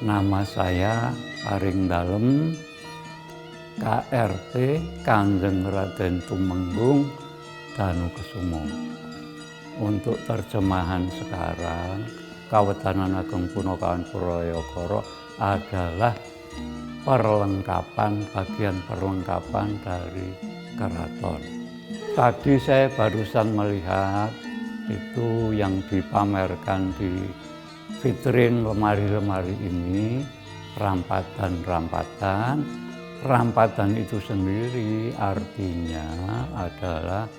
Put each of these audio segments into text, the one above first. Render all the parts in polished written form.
Nama saya Paring Dalem, KRT Kanjeng Raden Tumenggung Danukusumo. Untuk terjemahan sekarang, Kawetanan Ageng Punokaan Purayakara adalah bagian perlengkapan dari keraton. Tadi saya barusan melihat itu yang dipamerkan di vitrin lemari-lemari ini, rampatan-rampatan. Rampatan itu sendiri artinya adalah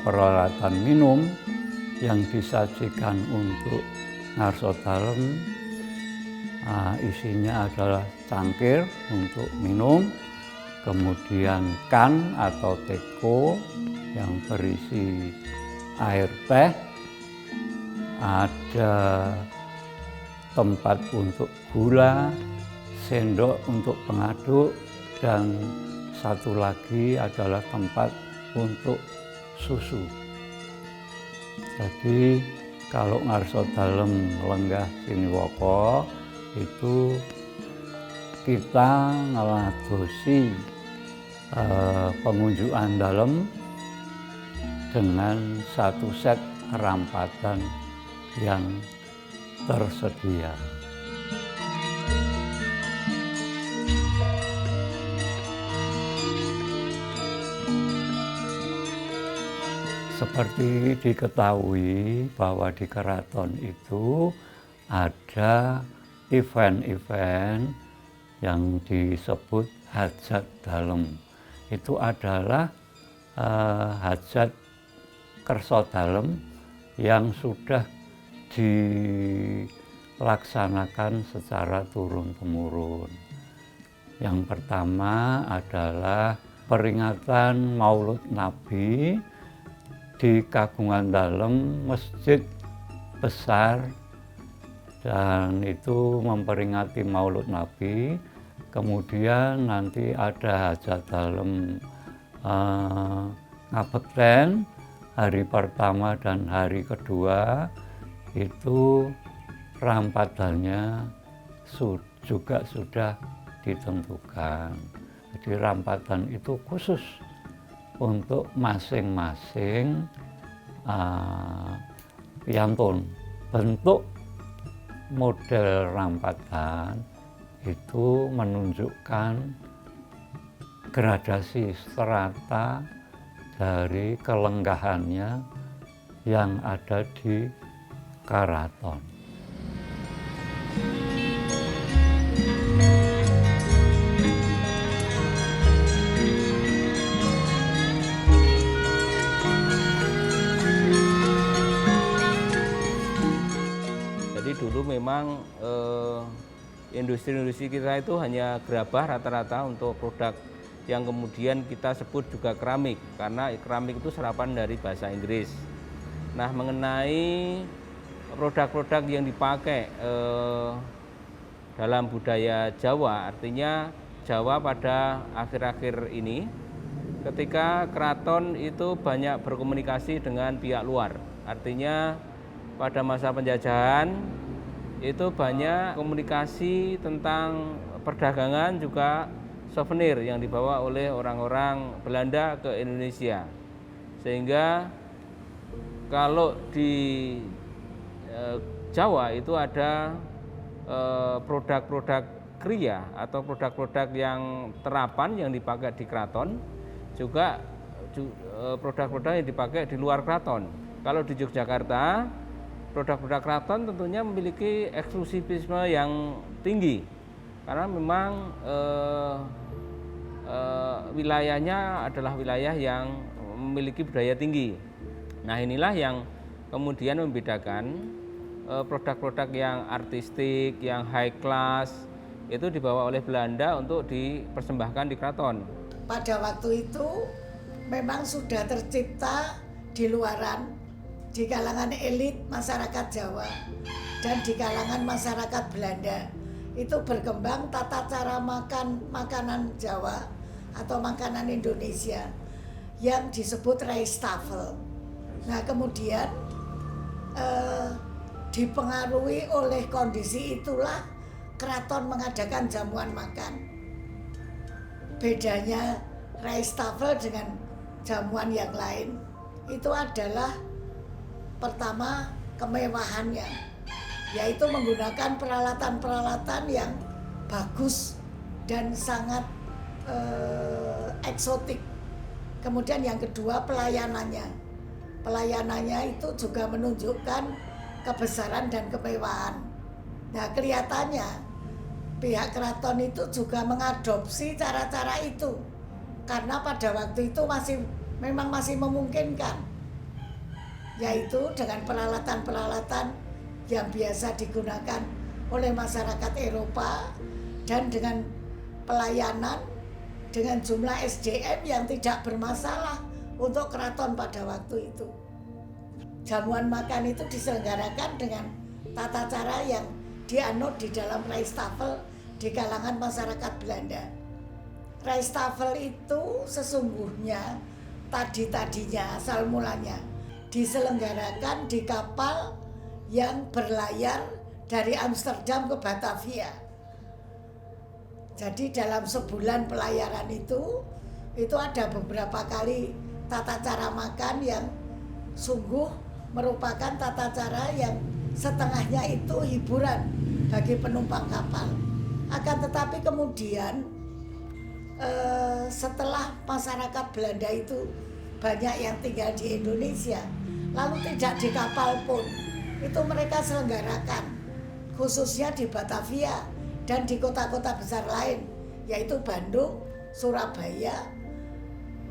peralatan minum yang disajikan untuk ngarsa dalem. Isinya adalah cangkir untuk minum, kemudian kan atau teko yang berisi air teh, ada tempat untuk gula, sendok untuk pengaduk, dan satu lagi adalah tempat untuk susu. Jadi kalau ngarsa dalem lenggah siniwaka itu kita ngeladosi pengunjukan dalem dengan satu set rampatan yang tersedia. Seperti diketahui bahwa di keraton itu ada event-event yang disebut hajat dalem. Itu adalah hajat kersa dalem yang sudah dilaksanakan secara turun-temurun. Yang pertama adalah peringatan Maulud Nabi di Kagungan Dalem, masjid besar, dan itu memperingati Maulud Nabi. Kemudian nanti ada hajat dalem ngabekten hari pertama dan hari kedua. Itu rampatannya juga sudah ditentukan. Jadi rampatan itu khusus untuk masing-masing piantun. Bentuk model rampatan itu menunjukkan gradasi strata dari kelenggahannya yang ada di keraton. Jadi dulu memang industri-industri kita itu hanya gerabah rata-rata untuk produk yang kemudian kita sebut juga keramik, karena keramik itu serapan dari bahasa Inggris. Nah, mengenai produk-produk yang dipakai dalam budaya Jawa, artinya Jawa pada akhir-akhir ini, ketika keraton itu banyak berkomunikasi dengan pihak luar. Artinya pada masa penjajahan itu banyak komunikasi tentang perdagangan juga souvenir yang dibawa oleh orang-orang Belanda ke Indonesia. Sehingga kalau di Jawa itu ada produk-produk kriya atau produk-produk yang terapan yang dipakai di keraton, juga produk-produk yang dipakai di luar keraton. Kalau di Yogyakarta, produk-produk keraton tentunya memiliki eksklusivisme yang tinggi karena memang wilayahnya adalah wilayah yang memiliki budaya tinggi. Nah, inilah yang kemudian membedakan produk-produk yang artistik, yang high class itu dibawa oleh Belanda untuk dipersembahkan di keraton. Pada waktu itu memang sudah tercipta di luaran, di kalangan elit masyarakat Jawa dan di kalangan masyarakat Belanda itu berkembang tata cara makan makanan Jawa atau makanan Indonesia yang disebut rijsttafel. Nah, kemudian dipengaruhi oleh kondisi itulah keraton mengadakan jamuan makan. Bedanya rijsttafel dengan jamuan yang lain itu adalah pertama kemewahannya, yaitu menggunakan peralatan-peralatan yang bagus dan sangat eksotik. Kemudian yang kedua pelayanannya. Pelayanannya itu juga menunjukkan kebesaran dan kemewahan. Nah, kelihatannya pihak keraton itu juga mengadopsi cara-cara itu karena pada waktu itu memang masih memungkinkan, yaitu dengan peralatan-peralatan yang biasa digunakan oleh masyarakat Eropa dan dengan pelayanan dengan jumlah SDM yang tidak bermasalah untuk keraton pada waktu itu. Jamuan makan itu diselenggarakan dengan tata cara yang dianut di dalam rijsttafel di kalangan masyarakat Belanda. Rijsttafel itu sesungguhnya tadinya asal mulanya diselenggarakan di kapal yang berlayar dari Amsterdam ke Batavia. Jadi dalam sebulan pelayaran itu ada beberapa kali tata cara makan yang sungguh merupakan tata cara yang setengahnya itu hiburan bagi penumpang kapal. Akan tetapi kemudian setelah masyarakat Belanda itu banyak yang tinggal di Indonesia, lalu tidak di kapal pun, itu mereka selenggarakan, khususnya di Batavia dan di kota-kota besar lain, yaitu Bandung, Surabaya.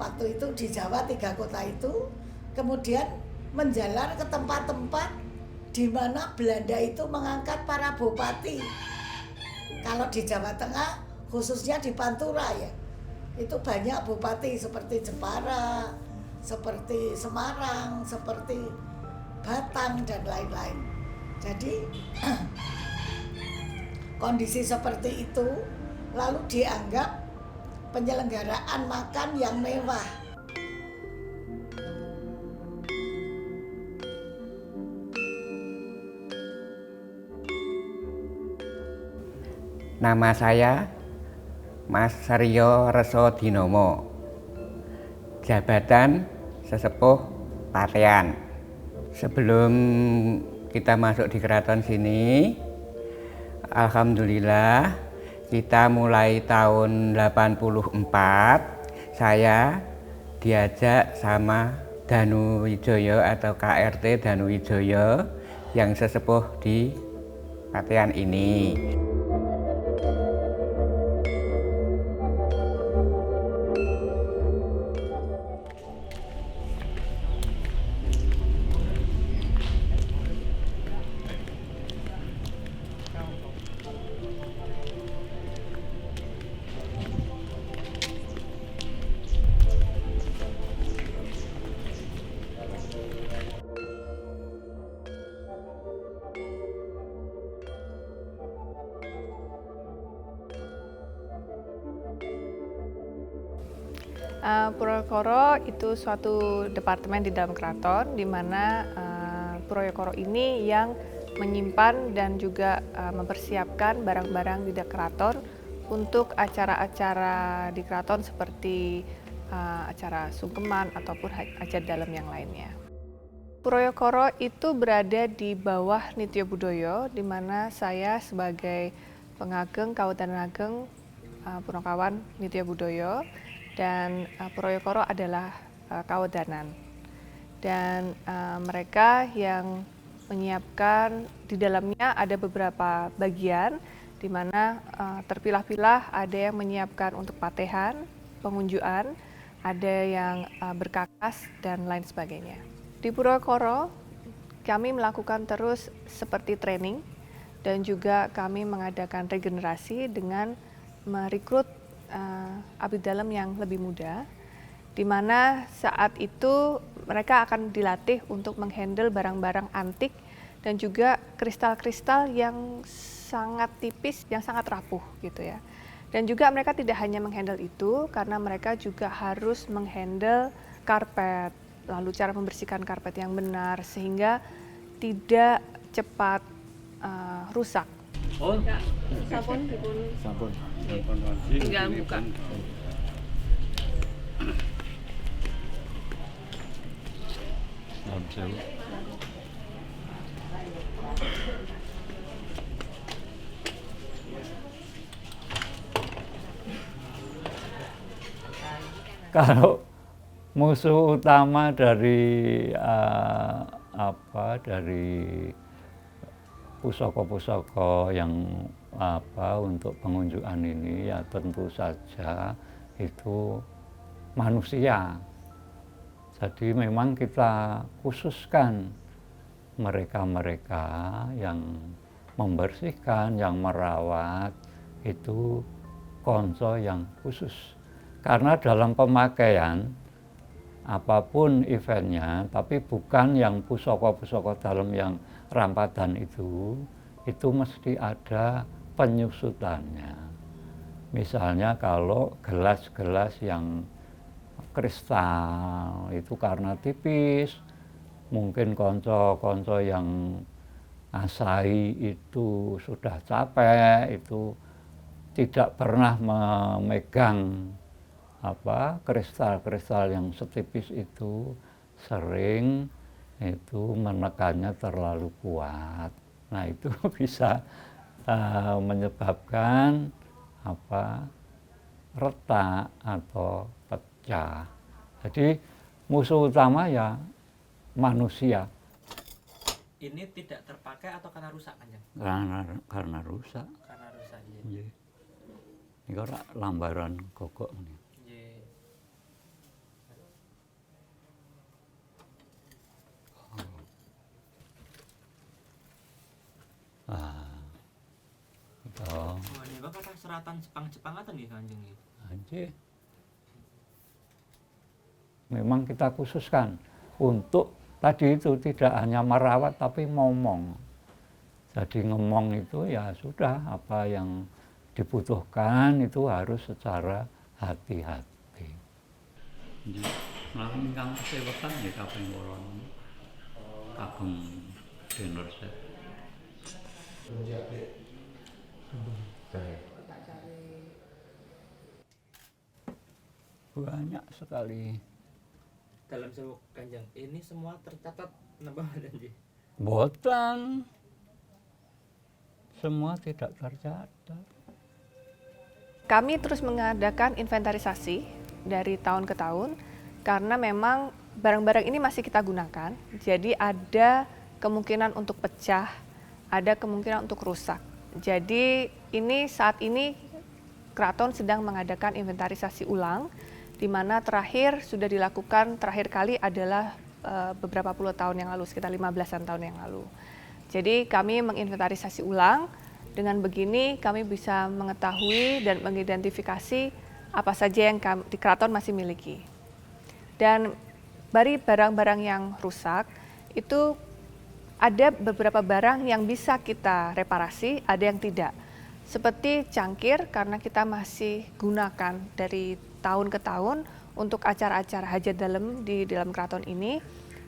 Waktu itu di Jawa 3 kota itu, kemudian menjalar ke tempat-tempat di mana Belanda itu mengangkat para bupati. Kalau di Jawa Tengah, khususnya di Pantura ya, itu banyak bupati seperti Jepara, seperti Semarang, seperti Batang dan lain-lain. Jadi kondisi seperti itu lalu dianggap penyelenggaraan makan yang mewah. Nama saya Mas Saryo Reso Dinomo, jabatan sesepuh Patean. Sebelum kita masuk di keraton sini, alhamdulillah kita mulai tahun 84 saya diajak sama Danu Wijoyo atau KRT Danu Wijoyo yang sesepuh di Patean ini. Purwokoro itu suatu departemen di dalam keraton, di mana Purwokoro ini yang menyimpan dan juga mempersiapkan barang-barang di keraton untuk acara-acara di keraton seperti acara sungkeman ataupun hajat dalam yang lainnya. Purwokoro itu berada di bawah Nityo Budoyo, di mana saya sebagai pengageng Kawetan Ageng Punokawan Nityo Budoyo dan Purwokoro adalah kawedanan. Dan mereka yang menyiapkan, di dalamnya ada beberapa bagian di mana terpilah-pilah, ada yang menyiapkan untuk patehan, pengunjuan, ada yang berkakas dan lain sebagainya. Di Purwokoro kami melakukan terus seperti training dan juga kami mengadakan regenerasi dengan merekrut abdi dalam yang lebih muda, di mana saat itu mereka akan dilatih untuk menghandle barang-barang antik dan juga kristal-kristal yang sangat tipis, yang sangat rapuh gitu ya. Dan juga mereka tidak hanya menghandle itu, karena mereka juga harus menghandle karpet, lalu cara membersihkan karpet yang benar sehingga tidak cepat rusak. Oh, Sabun dipun sampun. tinggal buka. Kalau musuh utama dari dari pusaka-pusaka yang untuk pengunjukan ini ya tentu saja itu manusia. Jadi memang kita khususkan mereka-mereka yang membersihkan, yang merawat, itu konco yang khusus. Karena dalam pemakaian, apapun eventnya, tapi bukan yang pusaka-pusaka dalam yang rampadan itu mesti ada penyusutannya. Misalnya kalau gelas-gelas yang kristal itu karena tipis, mungkin konco-konco yang asai itu sudah capek, itu tidak pernah memegang kristal-kristal yang setipis itu, sering itu menekannya terlalu kuat. Nah itu bisa menyebabkan retak atau pecah. Jadi musuh utama ya manusia. Ini tidak terpakai atau karena rusak, Kanjeng? Karena rusak. Karena rusak, iya. Nggih. Ini ora lambaran gogok ini. Iya. Oh, ini kok kata seratan Jepang-Jepangatan nggih, Kanjeng nggih. Anjir. Memang kita khususkan untuk tadi itu tidak hanya merawat tapi ngomong. Jadi ngomong itu ya sudah, apa yang dibutuhkan itu harus secara hati-hati. Nah, ingkang sewetan ya kaping 8 kagem dinner set. Banyak sekali. Dalam sewu Kanjeng, ini semua tercatat napa mboten nggih? Boten. Semua tidak tercatat. Kami terus mengadakan inventarisasi dari tahun ke tahun karena memang barang-barang ini masih kita gunakan. Jadi ada kemungkinan untuk pecah, ada kemungkinan untuk rusak. Jadi saat ini Keraton sedang mengadakan inventarisasi ulang, di mana terakhir kali adalah beberapa puluh tahun yang lalu, sekitar 15-an tahun yang lalu. Jadi kami menginventarisasi ulang, dengan begini kami bisa mengetahui dan mengidentifikasi apa saja yang di Keraton masih miliki. Dan dari barang-barang yang rusak, itu ada beberapa barang yang bisa kita reparasi, ada yang tidak. Seperti cangkir, karena kita masih gunakan dari tahun ke tahun untuk acara-acara hajat dalam di dalam keraton ini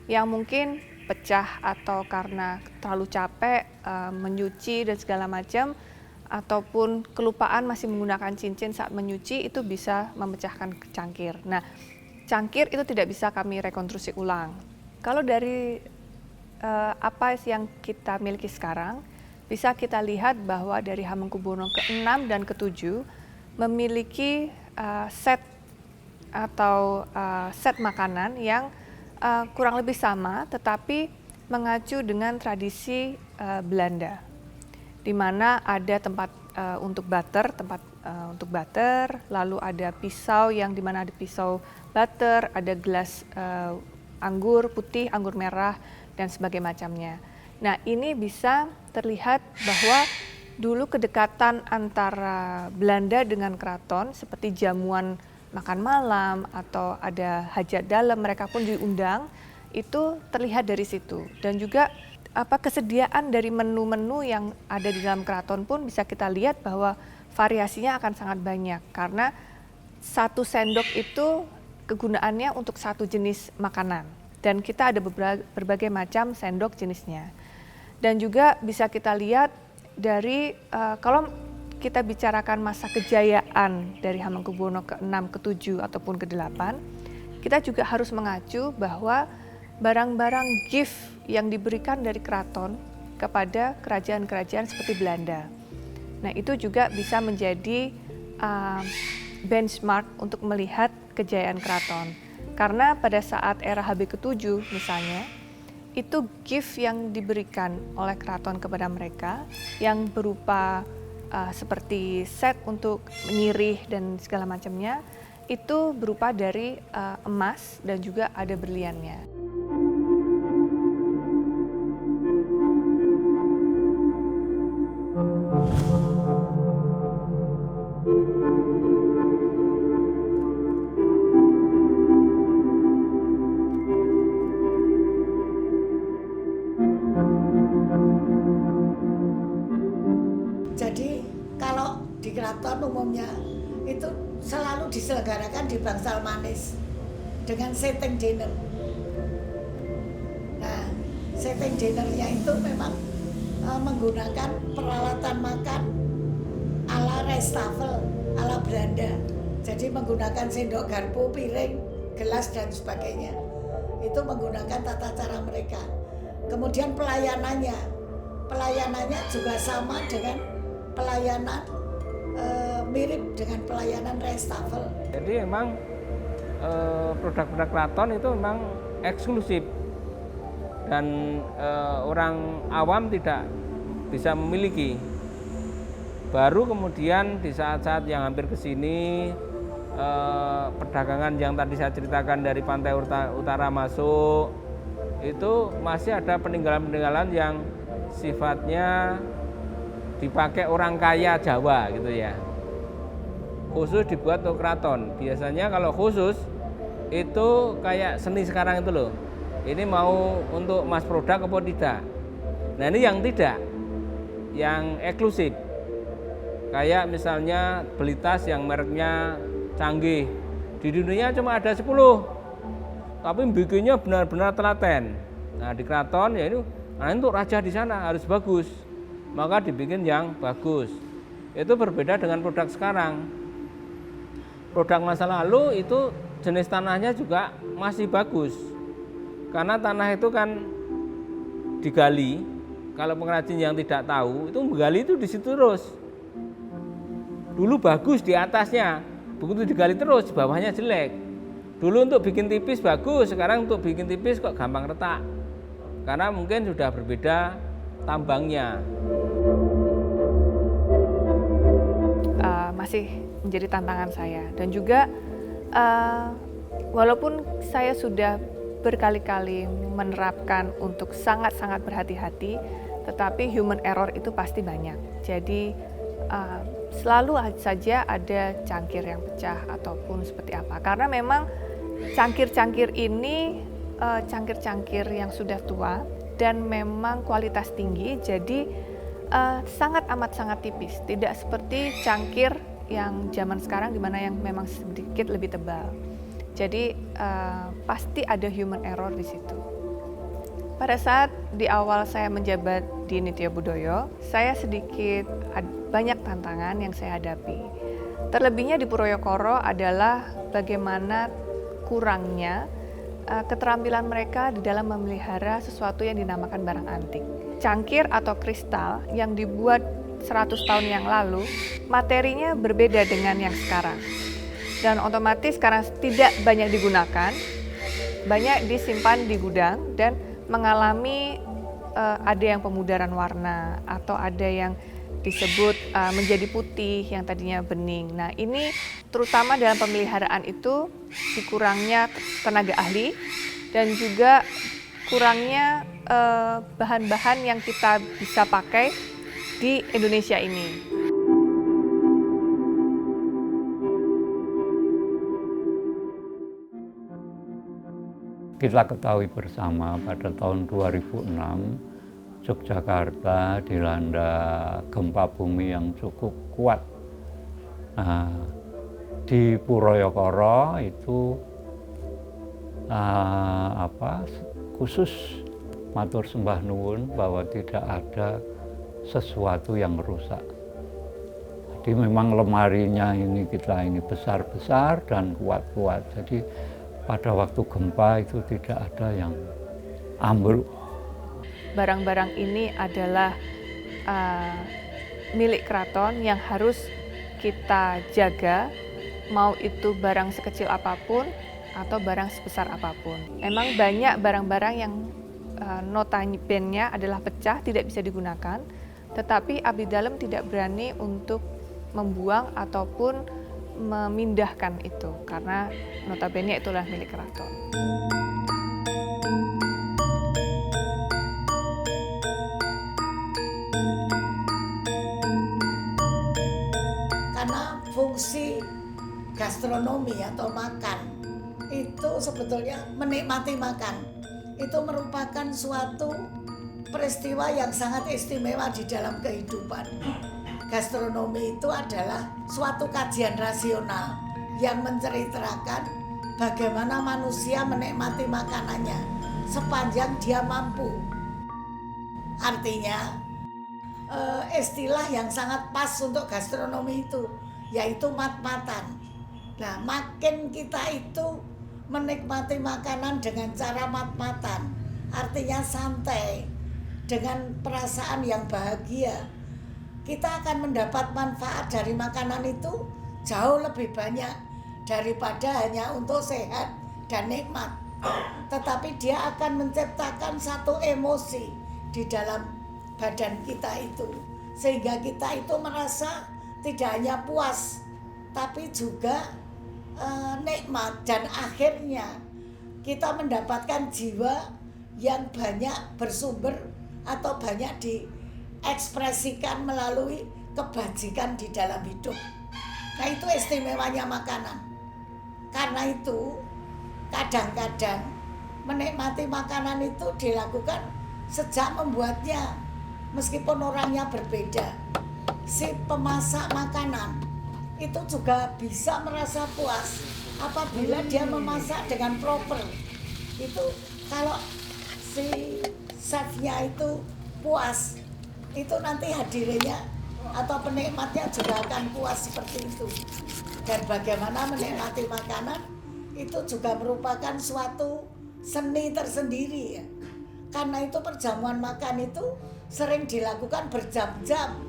yang mungkin pecah atau karena terlalu capek menyuci dan segala macam, ataupun kelupaan masih menggunakan cincin saat menyuci, itu bisa memecahkan cangkir. Nah, cangkir itu tidak bisa kami rekonstruksi ulang. Kalau dari apa yang kita miliki sekarang, bisa kita lihat bahwa dari Hamengkubuwono ke-6 dan ke-7 memiliki set atau set makanan yang kurang lebih sama, tetapi mengacu dengan tradisi Belanda, di mana ada tempat untuk butter, lalu ada pisau yang di mana ada pisau butter, ada gelas anggur putih, anggur merah, dan sebagainya macamnya. Nah, ini bisa terlihat bahwa dulu kedekatan antara Belanda dengan keraton seperti jamuan makan malam atau ada hajat dalam, mereka pun diundang, itu terlihat dari situ. Dan juga kesediaan dari menu-menu yang ada di dalam keraton pun bisa kita lihat bahwa variasinya akan sangat banyak, karena satu sendok itu kegunaannya untuk satu jenis makanan. Dan kita ada berbagai macam sendok jenisnya. Dan juga bisa kita lihat dari kalau kita bicarakan masa kejayaan dari Hamengkubuwono ke-6, ke-7 ataupun ke-8, kita juga harus mengacu bahwa barang-barang gift yang diberikan dari keraton kepada kerajaan-kerajaan seperti Belanda. Nah, itu juga bisa menjadi benchmark untuk melihat kejayaan keraton. Karena pada saat era HB ke-7 misalnya, itu gift yang diberikan oleh keraton kepada mereka yang berupa seperti set untuk menyirih dan segala macamnya, itu berupa dari emas dan juga ada berliannya. Jadi kalau di keraton umumnya itu selalu diselenggarakan di bangsal manis dengan setting dinner. Nah, setting dinnernya itu memang menggunakan peralatan makan ala restafel, ala Belanda. Jadi menggunakan sendok garpu, piring, gelas dan sebagainya. Itu menggunakan tata cara mereka. Kemudian pelayanannya juga sama dengan pelayanan mirip dengan pelayanan restafel. Jadi memang produk-produk keraton itu memang eksklusif dan orang awam tidak bisa memiliki. Baru kemudian di saat-saat yang hampir ke sini perdagangan yang tadi saya ceritakan dari pantai utara masuk, itu masih ada peninggalan-peninggalan yang sifatnya dipakai orang kaya Jawa gitu ya. Khusus dibuat untuk keraton. Biasanya kalau khusus itu kayak seni sekarang itu loh. Ini mau untuk mass produk apa tidak. Nah, ini yang tidak, yang eksklusif. Kayak misalnya beli tas yang mereknya canggih. Di dunia cuma ada 10. Tapi bikinnya benar-benar telaten. Nah, di keraton ya ini untuk raja di sana harus bagus. Maka dibikin yang bagus. Itu berbeda dengan produk sekarang. Produk masa lalu itu jenis tanahnya juga masih bagus. Karena tanah itu kan digali. Kalau pengrajin yang tidak tahu, itu menggali itu di situ terus. Dulu bagus di atasnya, begitu digali terus, bawahnya jelek. Dulu untuk bikin tipis bagus, sekarang untuk bikin tipis kok gampang retak. Karena mungkin sudah berbeda tambangnya. Masih menjadi tantangan saya, dan juga walaupun saya sudah berkali-kali menerapkan untuk sangat-sangat berhati-hati, tetapi human error itu pasti banyak. Jadi selalu saja ada cangkir yang pecah ataupun seperti apa, karena memang cangkir-cangkir ini cangkir-cangkir yang sudah tua dan memang kualitas tinggi, jadi sangat tipis, tidak seperti cangkir yang zaman sekarang di mana yang memang sedikit lebih tebal. Jadi pasti ada human error di situ. Pada saat di awal saya menjabat di Nitya Budoyo, saya sedikit banyak tantangan yang saya hadapi. Terlebihnya di Purwokerto adalah bagaimana kurangnya keterampilan mereka di dalam memelihara sesuatu yang dinamakan barang antik. Cangkir atau kristal yang dibuat 100 tahun yang lalu, materinya berbeda dengan yang sekarang. Dan otomatis karena tidak banyak digunakan, banyak disimpan di gudang dan mengalami ada yang pemudaran warna atau ada yang disebut menjadi putih yang tadinya bening. Nah, ini terutama dalam pemeliharaan itu dikurangnya tenaga ahli dan juga kurangnya bahan-bahan yang kita bisa pakai di Indonesia ini. Kita ketahui bersama pada tahun 2006 Yogyakarta dilanda gempa bumi yang cukup kuat. Nah, di Purwokerto itu khusus matur sembah nuwun bahwa tidak ada sesuatu yang rusak. Jadi memang lemarinya kita ini besar-besar dan kuat-kuat. Jadi pada waktu gempa itu tidak ada yang ambruk. Barang-barang ini adalah milik keraton yang harus kita jaga, mau itu barang sekecil apapun atau barang sebesar apapun. Memang banyak barang-barang yang notabene adalah pecah, tidak bisa digunakan, tetapi abdi dalam tidak berani untuk membuang ataupun memindahkan itu karena notabene itulah milik keraton. Karena fungsi gastronomi atau makan itu sebetulnya menikmati makan. Itu merupakan suatu peristiwa yang sangat istimewa di dalam kehidupan. Gastronomi itu adalah suatu kajian rasional yang menceritakan bagaimana manusia menikmati makanannya sepanjang dia mampu. Artinya istilah yang sangat pas untuk gastronomi itu yaitu mat-matan. Nah, makin kita itu menikmati makanan dengan cara mat-matan, artinya santai, dengan perasaan yang bahagia, kita akan mendapat manfaat dari makanan itu jauh lebih banyak daripada hanya untuk sehat dan nikmat. Tetapi dia akan menciptakan satu emosi di dalam badan kita itu, sehingga kita itu merasa tidak hanya puas tapi juga nikmat, dan akhirnya kita mendapatkan jiwa yang banyak bersumber atau banyak diekspresikan melalui kebajikan di dalam hidup. Nah, itu istimewanya makanan. Karena itu kadang-kadang menikmati makanan itu dilakukan sejak membuatnya, meskipun orangnya berbeda. Si pemasak makanan itu juga bisa merasa puas apabila dia memasak dengan proper. Itu kalau si chefnya itu puas, itu nanti hadirinnya atau penikmatnya juga akan puas seperti itu. Dan bagaimana menikmati makanan itu juga merupakan suatu seni tersendiri ya. Karena itu perjamuan makan itu sering dilakukan berjam-jam,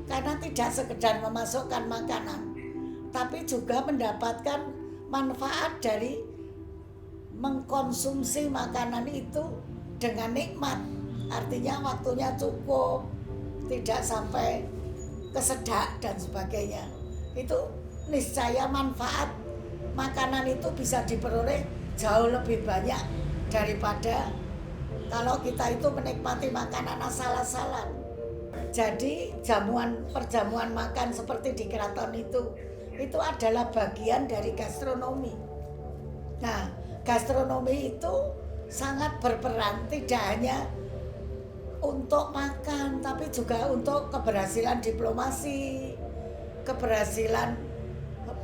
karena tidak sekedar memasukkan makanan, tapi juga mendapatkan manfaat dari mengkonsumsi makanan itu dengan nikmat. Artinya waktunya cukup, tidak sampai kesedak dan sebagainya. Itu niscaya manfaat makanan itu bisa diperoleh jauh lebih banyak daripada kalau kita itu menikmati makanan asal-asalan. Jadi perjamuan makan seperti di keraton itu adalah bagian dari gastronomi. Nah, gastronomi itu sangat berperan tidak hanya untuk makan, tapi juga untuk keberhasilan diplomasi, keberhasilan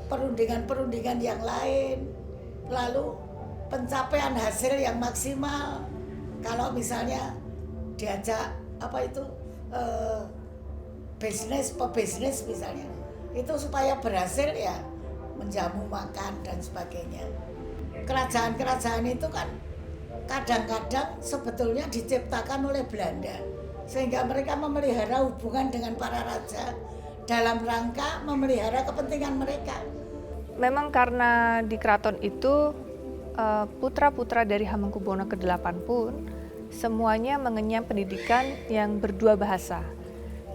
perundingan-perundingan yang lain, lalu pencapaian hasil yang maksimal. Kalau misalnya diajak pebisnis misalnya, itu supaya berhasil ya menjamu makan dan sebagainya. Kerajaan-kerajaan itu kan kadang-kadang sebetulnya diciptakan oleh Belanda, sehingga mereka memelihara hubungan dengan para raja dalam rangka memelihara kepentingan mereka. Memang karena di keraton itu putra-putra dari Hamengkubuwono ke-8 pun semuanya mengenyam pendidikan yang berdua bahasa.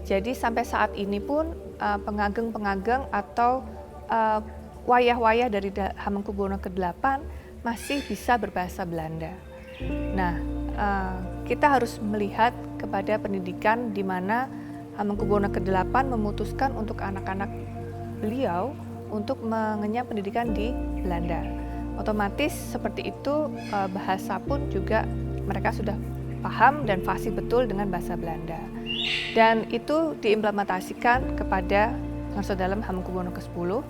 Jadi sampai saat ini pun pengageng-pengageng atau wayah-wayah dari Hamengkubuwono ke-8 masih bisa berbahasa Belanda. Nah, kita harus melihat kepada pendidikan di mana Hamengkubuwono ke-8 memutuskan untuk anak-anak beliau untuk mengenyam pendidikan di Belanda. Otomatis seperti itu bahasa pun juga mereka sudah paham dan fasih betul dengan bahasa Belanda. Dan itu diimplementasikan kepada Ngurah Dalam Hamengkubuwono ke-10,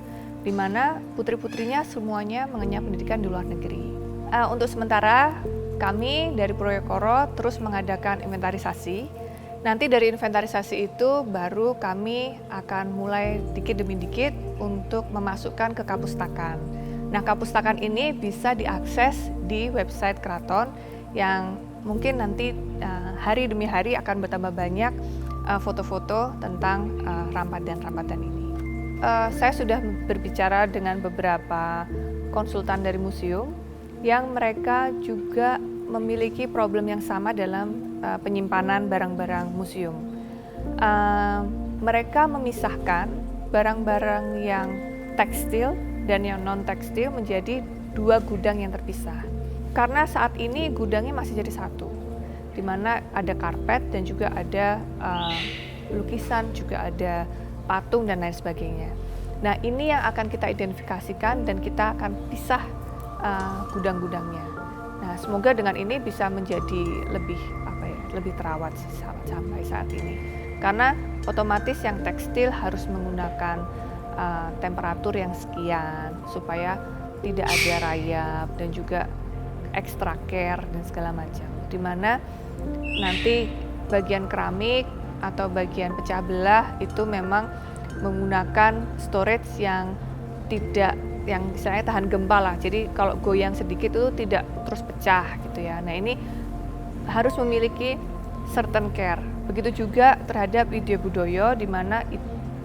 di mana putri-putrinya semuanya mengenyam pendidikan di luar negeri. Untuk sementara kami dari Proyekoro terus mengadakan inventarisasi. Nanti dari inventarisasi itu baru kami akan mulai dikit demi dikit untuk memasukkan ke kapustakan. Nah, kapustakan ini bisa diakses di website keraton yang mungkin nanti hari demi hari akan bertambah banyak foto-foto tentang Ramadan ini. Saya sudah berbicara dengan beberapa konsultan dari museum yang mereka juga memiliki problem yang sama dalam penyimpanan barang-barang museum. Mereka memisahkan barang-barang yang tekstil dan yang non-tekstil menjadi 2 gudang yang terpisah. Karena saat ini gudangnya masih jadi satu, di mana ada karpet dan juga ada lukisan, juga ada patung dan lain sebagainya. Nah, ini yang akan kita identifikasikan dan kita akan pisah gudang-gudangnya. Nah, semoga dengan ini bisa menjadi lebih terawat sampai saat ini. Karena otomatis yang tekstil harus menggunakan temperatur yang sekian supaya tidak ada rayap dan juga extra care dan segala macam. Di mana nanti bagian keramik atau bagian pecah belah itu memang menggunakan storage yang misalnya tahan gempa lah. Jadi kalau goyang sedikit itu tidak terus pecah gitu ya. Nah, ini harus memiliki certain care. Begitu juga terhadap Widya Budaya, di mana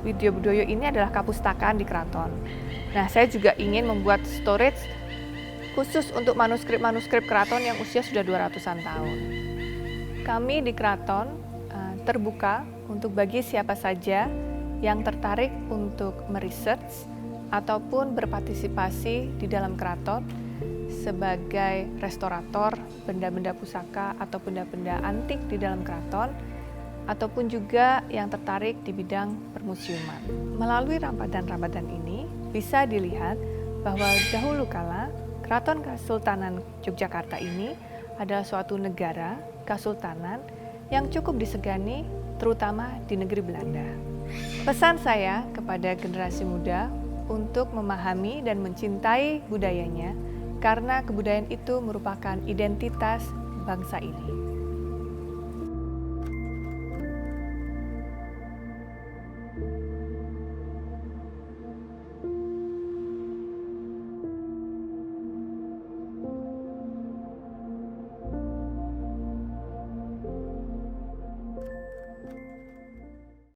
Widya Budaya ini adalah kapustakaan di keraton. Nah, saya juga ingin membuat storage khusus untuk manuskrip-manuskrip keraton yang usia sudah 200-an tahun. Kami di keraton terbuka untuk bagi siapa saja yang tertarik untuk meresearch ataupun berpartisipasi di dalam keraton sebagai restorator benda-benda pusaka atau benda-benda antik di dalam keraton, ataupun juga yang tertarik di bidang permusiuman. Melalui Ramadan ini bisa dilihat bahwa dahulu kala Keraton Kesultanan Yogyakarta ini adalah suatu negara kesultanan yang cukup disegani, terutama di negeri Belanda. Pesan saya kepada generasi muda untuk memahami dan mencintai budayanya, karena kebudayaan itu merupakan identitas bangsa ini.